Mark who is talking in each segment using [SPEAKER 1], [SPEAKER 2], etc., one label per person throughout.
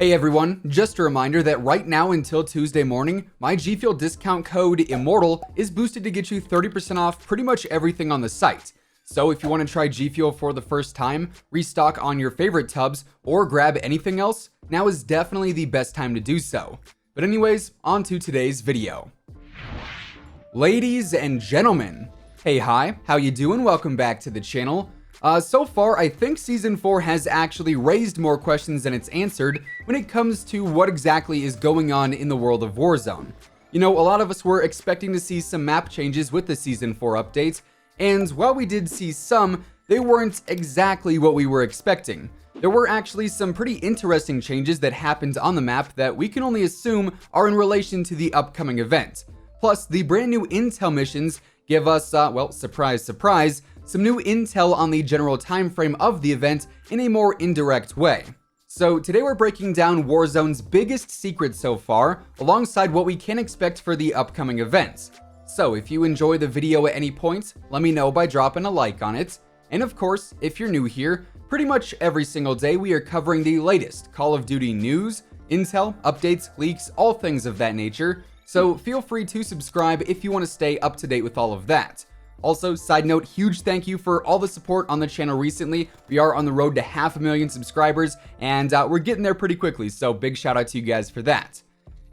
[SPEAKER 1] Hey everyone, just a reminder that right now until Tuesday morning, my G Fuel discount code WhosImmortal is boosted to get you 30% off pretty much everything on the site. So if you want to try G Fuel for the first time, restock on your favorite tubs, or grab anything else, now is definitely the best time to do so. But anyways, on to today's video. Ladies and gentlemen, hey hi, how you doing? Welcome back to the channel. So far, I think Season 4 has actually raised more questions than it's answered when it comes to what exactly is going on in the world of Warzone. You know, a lot of us were expecting to see some map changes with the Season 4 update, and while we did see some, they weren't exactly what we were expecting. There were actually some pretty interesting changes that happened on the map that we can only assume are in relation to the upcoming event. Plus, the brand new intel missions give us, well, surprise, surprise, some new intel on the general time frame of the event in a more indirect way. So today we're breaking down Warzone's biggest secret so far, alongside what we can expect for the upcoming events. So if you enjoy the video at any point, let me know by dropping a like on it. And of course, if you're new here, pretty much every single day we are covering the latest Call of Duty news, intel, updates, leaks, all things of that nature. So feel free to subscribe if you want to stay up to date with all of that. Also, side note, huge thank you for all the support on the channel recently. We are on the road to 500,000 subscribers, and we're getting there pretty quickly, so big shout out to you guys for that.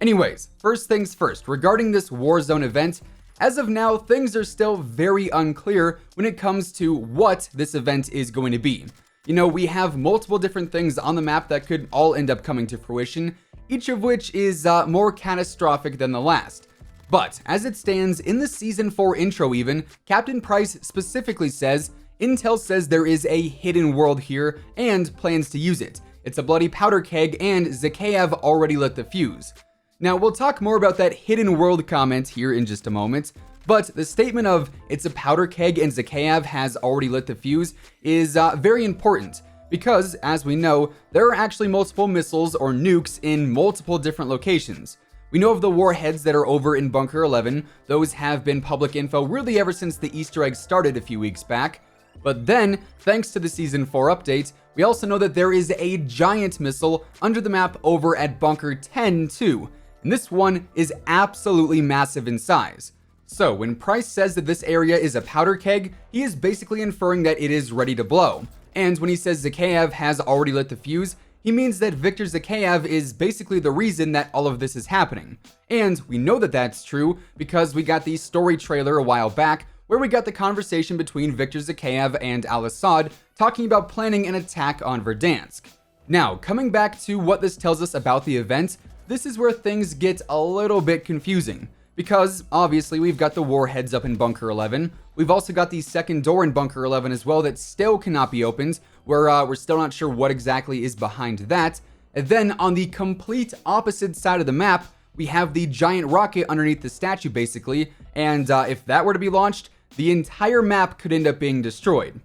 [SPEAKER 1] Anyways, first things first, regarding this Warzone event, as of now, things are still very unclear when it comes to what this event is going to be. You know, we have multiple different things on the map that could all end up coming to fruition, each of which is more catastrophic than the last. But as it stands in the Season 4 intro even, Captain Price specifically says, Intel says there is a hidden world here and plans to use it. It's a bloody powder keg and Zakhaev already lit the fuse. Now we'll talk more about that hidden world comment here in just a moment, but the statement of it's a powder keg and Zakhaev has already lit the fuse is very important because, as we know, there are actually multiple missiles or nukes in multiple different locations. We know of the warheads that are over in Bunker 11. Those have been public info really ever since the Easter egg started a few weeks back. But then, thanks to the Season 4 update, we also know that there is a giant missile under the map over at Bunker 10 too. And this one is absolutely massive in size. So when Price says that this area is a powder keg, he is basically inferring that it is ready to blow. And when he says Zakhaev has already lit the fuse, he means that Victor Zakhaev is basically the reason that all of this is happening. And we know that that's true because we got the story trailer a while back where we got the conversation between Victor Zakhaev and Al-Assad talking about planning an attack on Verdansk. Now, coming back to what this tells us about the event, this is where things get a little bit confusing. Because, obviously, we've got the warheads up in Bunker 11. We've also got the second door in Bunker 11 as well that still cannot be opened, where we're still not sure what exactly is behind that. And then, on the complete opposite side of the map, we have the giant rocket underneath the statue, basically. And if that were to be launched, the entire map could end up being destroyed.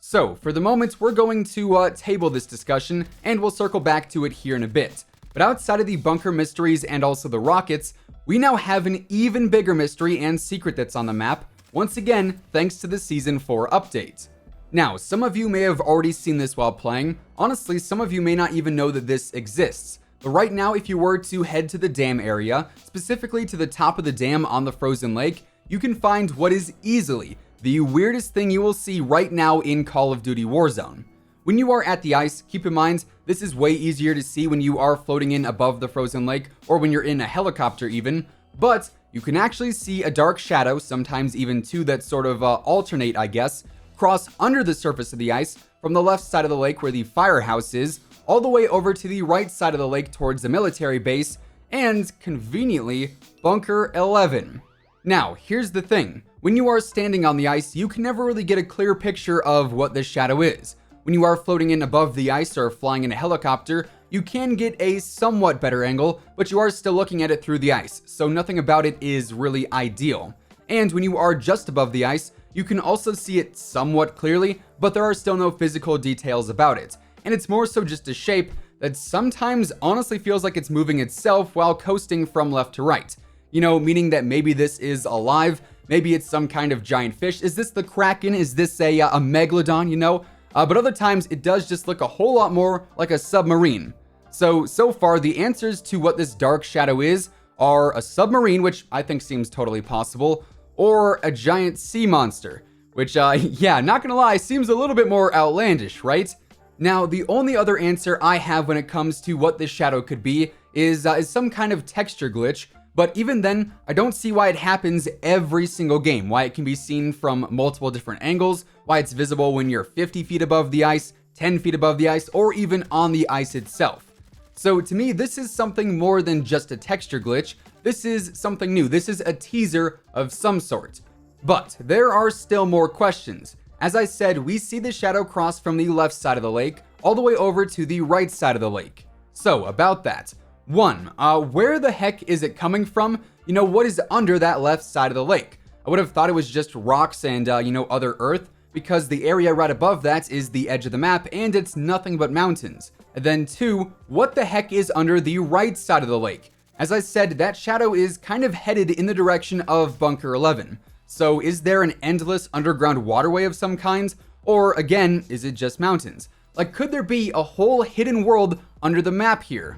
[SPEAKER 1] So, for the moment, we're going to table this discussion, and we'll circle back to it here in a bit. But outside of the bunker mysteries and also the rockets, we now have an even bigger mystery and secret that's on the map, once again, thanks to the Season 4 update. Now, some of you may have already seen this while playing. Honestly, some of you may not even know that this exists. But right now, if you were to head to the dam area, specifically to the top of the dam on the frozen lake, you can find what is easily the weirdest thing you will see right now in Call of Duty Warzone. When you are at the ice, keep in mind, this is way easier to see when you are floating in above the frozen lake or when you're in a helicopter even, but you can actually see a dark shadow, sometimes even two that sort of alternate, I guess, cross under the surface of the ice from the left side of the lake where the firehouse is, all the way over to the right side of the lake towards the military base, and conveniently, Bunker 11. Now, here's the thing. When you are standing on the ice, you can never really get a clear picture of what this shadow is. When you are floating in above the ice or flying in a helicopter, you can get a somewhat better angle, but you are still looking at it through the ice, so nothing about it is really ideal. And when you are just above the ice, you can also see it somewhat clearly, but there are still no physical details about it. And it's more so just a shape that sometimes honestly feels like it's moving itself while coasting from left to right. You know, meaning that maybe this is alive, maybe it's some kind of giant fish. Is this the Kraken? Is this a megalodon, you know? But other times it does just look a whole lot more like a submarine. So far, the answers to what this dark shadow is are a submarine, which I think seems totally possible, or a giant sea monster, which, yeah, not gonna lie, seems a little bit more outlandish, right? Now, the only other answer I have when it comes to what this shadow could be is some kind of texture glitch, but even then, I don't see why it happens every single game, why it can be seen from multiple different angles, why it's visible when you're 50 feet above the ice, 10 feet above the ice, or even on the ice itself. So to me, this is something more than just a texture glitch. This is something new. This is a teaser of some sort. But there are still more questions. As I said, we see the shadow cross from the left side of the lake all the way over to the right side of the lake. So about that. 1. Where the heck is it coming from? You know, what is under that left side of the lake? I would have thought it was just rocks and, other earth, because the area right above that is the edge of the map and it's nothing but mountains. And then 2, what the heck is under the right side of the lake? As I said, that shadow is kind of headed in the direction of Bunker 11. So is there an endless underground waterway of some kind? Or again, is it just mountains? Like, could there be a whole hidden world under the map here?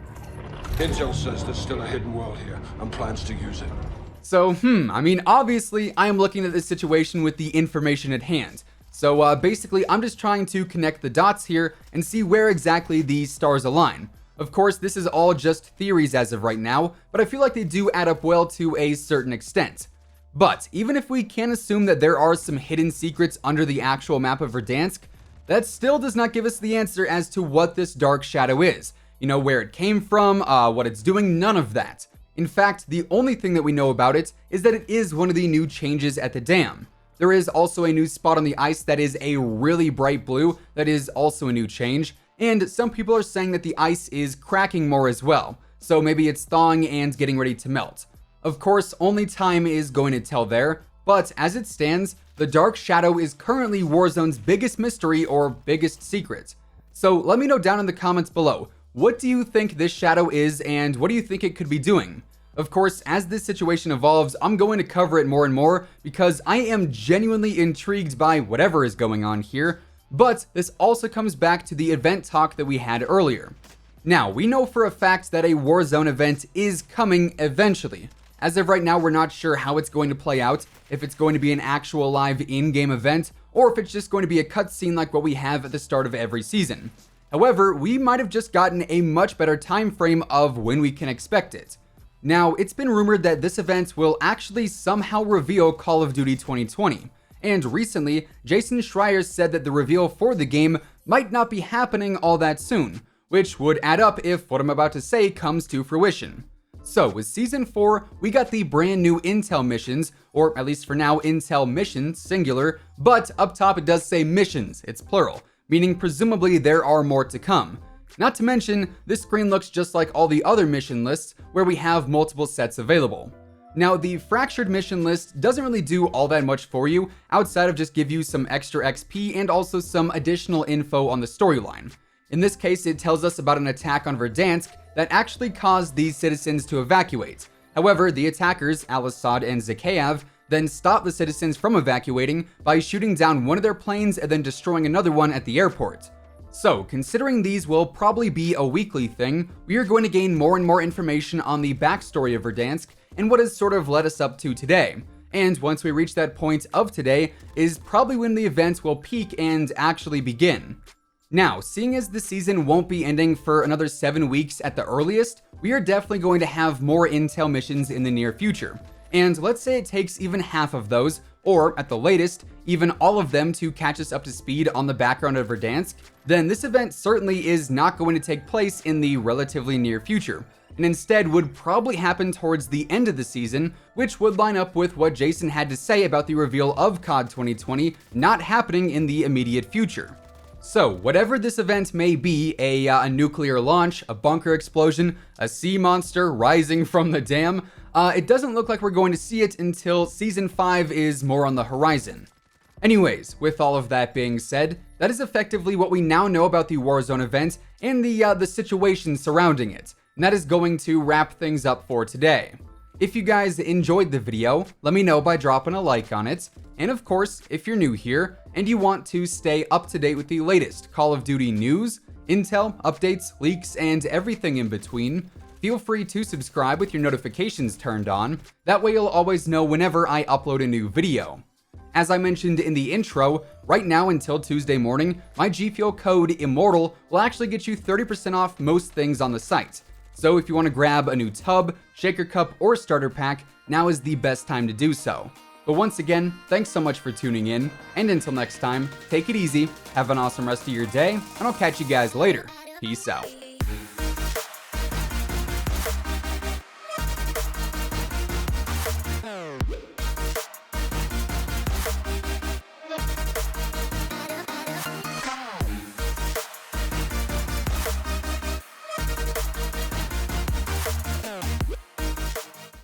[SPEAKER 2] Intel says there's still a hidden world here and plans to use it.
[SPEAKER 1] So, I mean, obviously, I am looking at this situation with the information at hand. So, basically, I'm just trying to connect the dots here and see where exactly these stars align. Of course, this is all just theories as of right now, but I feel like they do add up well to a certain extent. But even if we can assume that there are some hidden secrets under the actual map of Verdansk, that still does not give us the answer as to what this dark shadow is. You know, where it came from, what it's doing, none of that. In fact, the only thing that we know about it is that it is one of the new changes at the dam. There is also a new spot on the ice that is a really bright blue that is also a new change, and some people are saying that the ice is cracking more as well, so maybe it's thawing and getting ready to melt. Of course, only time is going to tell there, but as it stands, the dark shadow is currently Warzone's biggest mystery or biggest secret. So let me know down in the comments below, what do you think this shadow is and what do you think it could be doing? Of course, as this situation evolves, I'm going to cover it more and more because I am genuinely intrigued by whatever is going on here, but this also comes back to the event talk that we had earlier. Now, we know for a fact that a Warzone event is coming eventually. As of right now, we're not sure how it's going to play out, if it's going to be an actual live in-game event, or if it's just going to be a cutscene like what we have at the start of every season. However, we might have just gotten a much better time frame of when we can expect it. Now, it's been rumored that this event will actually somehow reveal Call of Duty 2020, and recently, Jason Schreier said that the reveal for the game might not be happening all that soon, which would add up if what I'm about to say comes to fruition. So, with Season 4, we got the brand new Intel missions, or at least for now, Intel missions, singular, but up top it does say missions, it's plural, meaning presumably there are more to come. Not to mention, this screen looks just like all the other mission lists, where we have multiple sets available. Now, the Fractured mission list doesn't really do all that much for you, outside of just give you some extra XP and also some additional info on the storyline. In this case, it tells us about an attack on Verdansk that actually caused these citizens to evacuate. However, the attackers, Al-Assad and Zakhaev, then stopped the citizens from evacuating by shooting down one of their planes and then destroying another one at the airport. So, considering these will probably be a weekly thing, we are going to gain more and more information on the backstory of Verdansk and what has sort of led us up to today. And once we reach that point of today is probably when the event will peak and actually begin. Now, seeing as the season won't be ending for another 7 weeks at the earliest, we are definitely going to have more Intel missions in the near future. And let's say it takes even half of those, or at the latest, even all of them to catch us up to speed on the background of Verdansk, then this event certainly is not going to take place in the relatively near future, and instead would probably happen towards the end of the season, which would line up with what Jason had to say about the reveal of COD 2020 not happening in the immediate future. So, whatever this event may be, a nuclear launch, a bunker explosion, a sea monster rising from the dam, it doesn't look like we're going to see it until Season 5 is more on the horizon. Anyways, with all of that being said, that is effectively what we now know about the Warzone event and the situation surrounding it, and that is going to wrap things up for today. If you guys enjoyed the video, let me know by dropping a like on it, and of course, if you're new here and you want to stay up to date with the latest Call of Duty news, intel, updates, leaks, and everything in between, feel free to subscribe with your notifications turned on. That way you'll always know whenever I upload a new video. As I mentioned in the intro, right now until Tuesday morning, my G Fuel code WhosImmortal will actually get you 30% off most things on the site. So if you want to grab a new tub, shaker cup, or starter pack, now is the best time to do so. But once again, thanks so much for tuning in, and until next time, take it easy, have an awesome rest of your day, and I'll catch you guys later. Peace out.